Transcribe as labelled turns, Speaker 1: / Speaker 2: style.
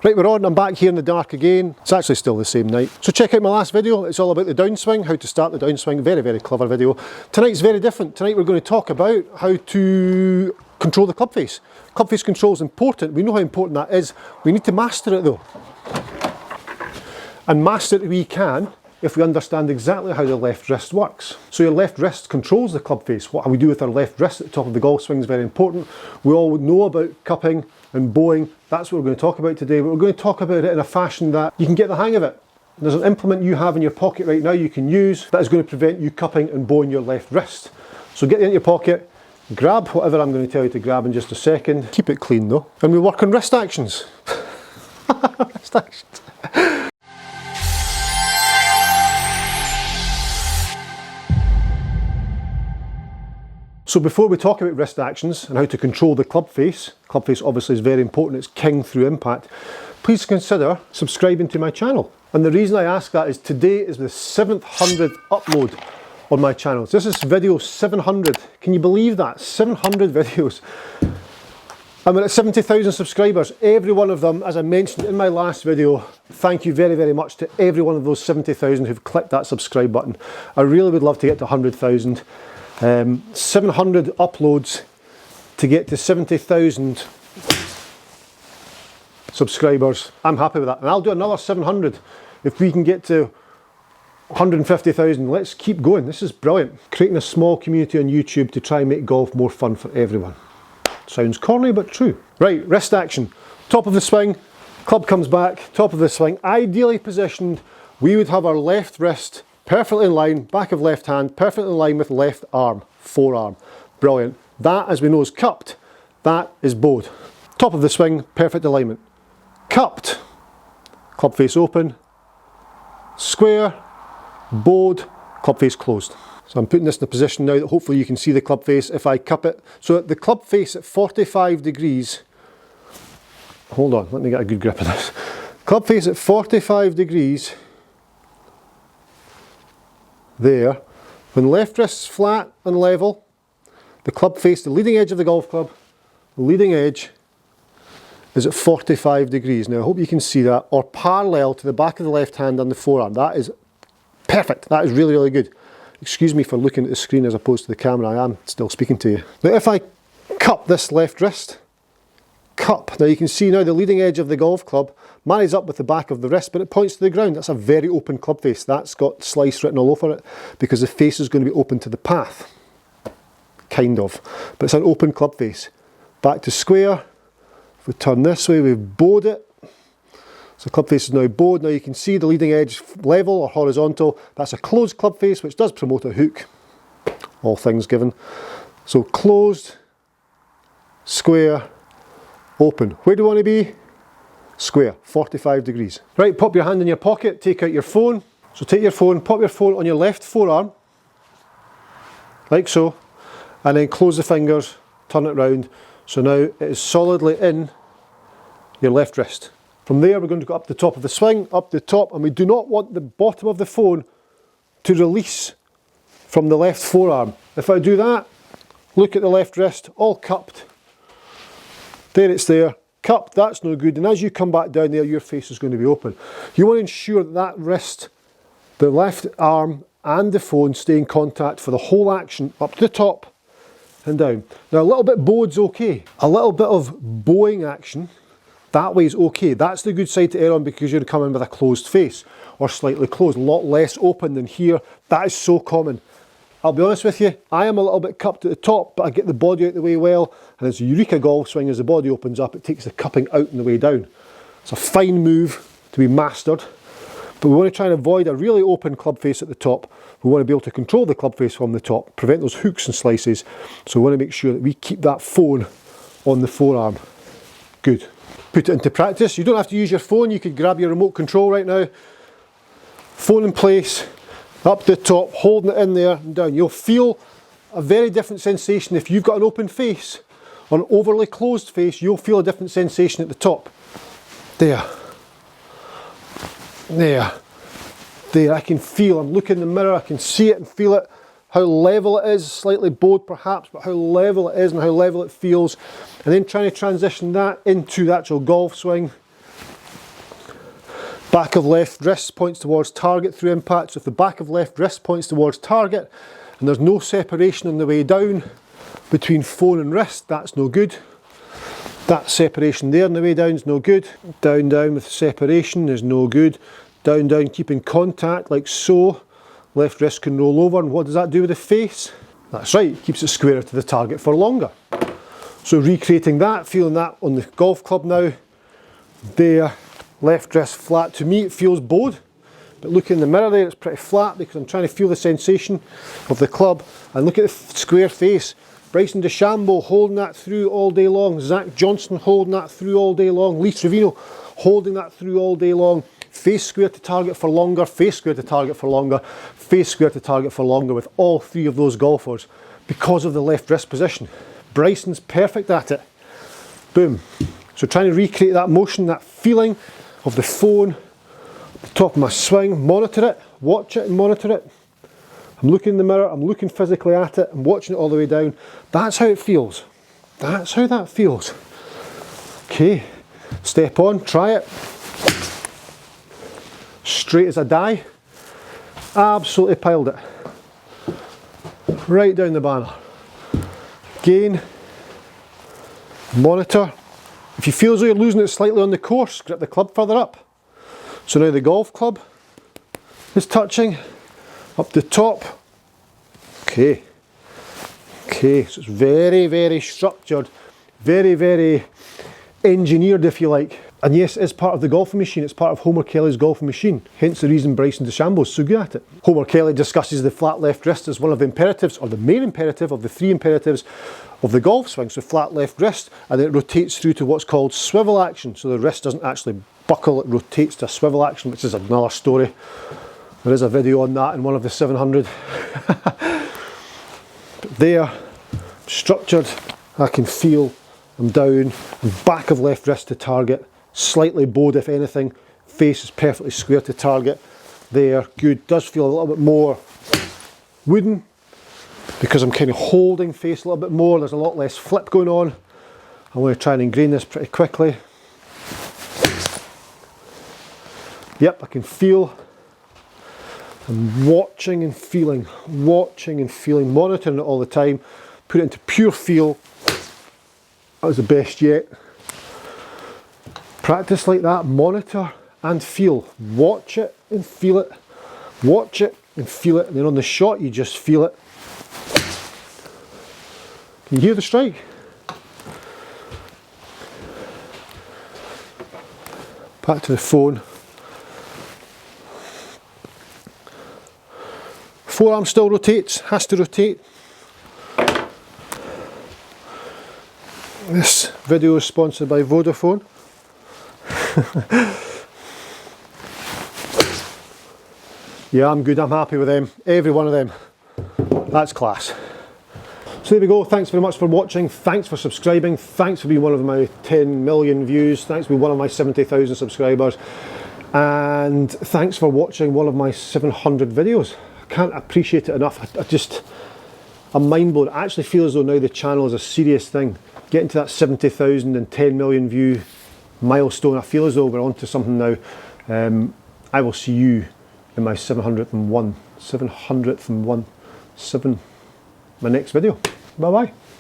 Speaker 1: Right, we're on, I'm back here in the dark again. It's actually still the same night. So check out my last video, it's all about the downswing, how to start the downswing. Very, very clever video. Tonight's very different. Tonight we're going to talk about how to control the club face. Club face control is important, we know how important that is. We need to master it though. And master it we can if we understand exactly how the left wrist works. So your left wrist controls the club face. What we do with our left wrist at the top of the golf swing is very important. We all know about cupping and bowing. That's what we're going to talk about today, but we're going to talk about it in a fashion that you can get the hang of it. There's an implement you have in your pocket right now you can use that is going to prevent you cupping and bowing your left wrist. So get it in your pocket, grab whatever I'm going to tell you to grab in just a second. Keep it clean though. And we work on wrist actions. Wrist actions. So before we talk about wrist actions and how to control the club face obviously is very important, it's king through impact, please consider subscribing to my channel. And the reason I ask that is today is the 700th upload on my channel. So this is video 700, can you believe that? 700 videos. I'm at 70,000 subscribers, every one of them, as I mentioned in my last video, thank you very, very much to every one of those 70,000 who've clicked that subscribe button. I really would love to get to 100,000. 700 uploads to get to 70,000 subscribers. I'm happy with that, and I'll do another 700 if we can get to 150,000. Let's keep going. This is brilliant. Creating a small community on YouTube to try and make golf more fun for everyone. Sounds corny but true. Right, wrist action. Top of the swing, club comes back, top of the swing, ideally positioned. We would have our left wrist perfectly in line, back of left hand, perfectly in line with left arm, forearm. Brilliant. That, as we know, is cupped. That is bowed. Top of the swing, perfect alignment. Cupped, club face open, square, bowed, club face closed. So I'm putting this in a position now that hopefully you can see the club face if I cup it. So the club face at 45 degrees, hold on, let me get a good grip of this. Club face at 45 degrees, there, when left wrist's flat and level, the club face, the leading edge of the golf club, the leading edge is at 45 degrees. Now I hope you can see that, or parallel to the back of the left hand and the forearm. That is perfect, that is really, really good. Excuse me for looking at the screen as opposed to the camera, I am still speaking to you. Now if I cup this left wrist, cup, now you can see now the leading edge of the golf club marries up with the back of the wrist, but it points to the ground. That's a very open club face. That's got slice written all over it because the face is going to be open to the path. Kind of. But it's an open club face. Back to square. If we turn this way, we've bowed it. So club face is now bowed. Now you can see the leading edge level or horizontal. That's a closed club face, which does promote a hook. All things given. So closed, square, open. Where do you want to be? Square, 45 degrees. Right, pop your hand in your pocket, take out your phone. So take your phone, pop your phone on your left forearm, like so, and then close the fingers, turn it round. So now it is solidly in your left wrist. From there we're going to go up the top of the swing, up the top, and we do not want the bottom of the phone to release from the left forearm. If I do that, look at the left wrist, all cupped. There it's there, cupped, that's no good, and as you come back down there your face is going to be open. You want to ensure that that wrist, the left arm and the phone stay in contact for the whole action, up to the top and down. Now a little bit bowed's okay, a little bit of bowing action, that way is okay. That's the good side to err on because you're coming with a closed face, or slightly closed, a lot less open than here. That is so common. I'll be honest with you, I am a little bit cupped at the top, but I get the body out the way well, and as a Eureka Golf Swing, as the body opens up, it takes the cupping out on the way down. It's a fine move to be mastered, but we want to try and avoid a really open club face at the top. We want to be able to control the club face from the top, prevent those hooks and slices, so we want to make sure that we keep that phone on the forearm. Good. Put it into practice. You don't have to use your phone, you could grab your remote control right now. Phone in place. Up the top, holding it in there and down. You'll feel a very different sensation if you've got an open face or an overly closed face. You'll feel a different sensation at the top. There. There. There. I can feel, I'm looking in the mirror, I can see it and feel it. How level it is, slightly bowed perhaps, but how level it is and how level it feels. And then trying to transition that into the actual golf swing. Back of left wrist points towards target through impact. So if the back of left wrist points towards target and there's no separation on the way down between phone and wrist, that's no good. That separation there on the way down is no good. Down, down with separation is no good. Down, down, keeping contact like so. Left wrist can roll over, and what does that do with the face? That's right, it keeps it squarer to the target for longer. So recreating that, feeling that on the golf club now. There, left wrist flat. To me it feels bowed, but look in the mirror there, it's pretty flat because I'm trying to feel the sensation of the club. And look at the square face. Bryson DeChambeau holding that through all day long. Zach Johnson holding that through all day long. Lee Trevino holding that through all day long. Face square to target for longer, face square to target for longer, face square to target for longer with all three of those golfers because of the left wrist position. Bryson's perfect at it. Boom. So trying to recreate that motion, that feeling of the phone at the top of my swing, monitor it, watch it and monitor it. I'm looking in the mirror, I'm looking physically at it, I'm watching it all the way down. That's how it feels. That's how that feels. Okay, step on, try it. Straight as a die. Absolutely piled it. Right down the banner. Again, monitor. If you feel as though you're losing it slightly on the course, grip the club further up. So now the golf club is touching up the top. Okay. Okay, so it's very, very structured, very, very engineered, if you like. And yes, it's part of the golfing machine, it's part of Homer Kelly's golfing machine, hence the reason Bryson DeChambeau is so good at it. Homer Kelly discusses the flat left wrist as one of the imperatives, or the main imperative of the three imperatives of the golf swing. So flat left wrist, and then it rotates through to what's called swivel action. So the wrist doesn't actually buckle, it rotates to swivel action, which is another story. There is a video on that in one of the 700. But there, structured, I can feel I'm down, and back of left wrist to target. Slightly bowed if anything, face is perfectly square to target. There, good, does feel a little bit more wooden because I'm kind of holding face a little bit more, there's a lot less flip going on. I'm going to try and ingrain this pretty quickly. Yep, I can feel, I'm watching and feeling, monitoring it all the time, put it into pure feel. That was the best yet. Practice like that, monitor and feel. Watch it and feel it. Watch it and feel it. And then on the shot, you just feel it. Can you hear the strike? Back to the phone. Forearm still rotates, has to rotate. This video is sponsored by Vodafone. Yeah, I'm good, I'm happy with them. Every one of them. That's class. So there we go, thanks very much for watching, thanks for subscribing, thanks for being one of my 10 million views, thanks for being one of my 70,000 subscribers, and thanks for watching one of my 700 videos. I can't appreciate it enough. I'm mind blown. I actually feel as though now the channel is a serious thing. Getting to that 70,000 and 10 million view milestone, I feel as though we're onto something now. I will see you in my 701, my next video. Bye bye.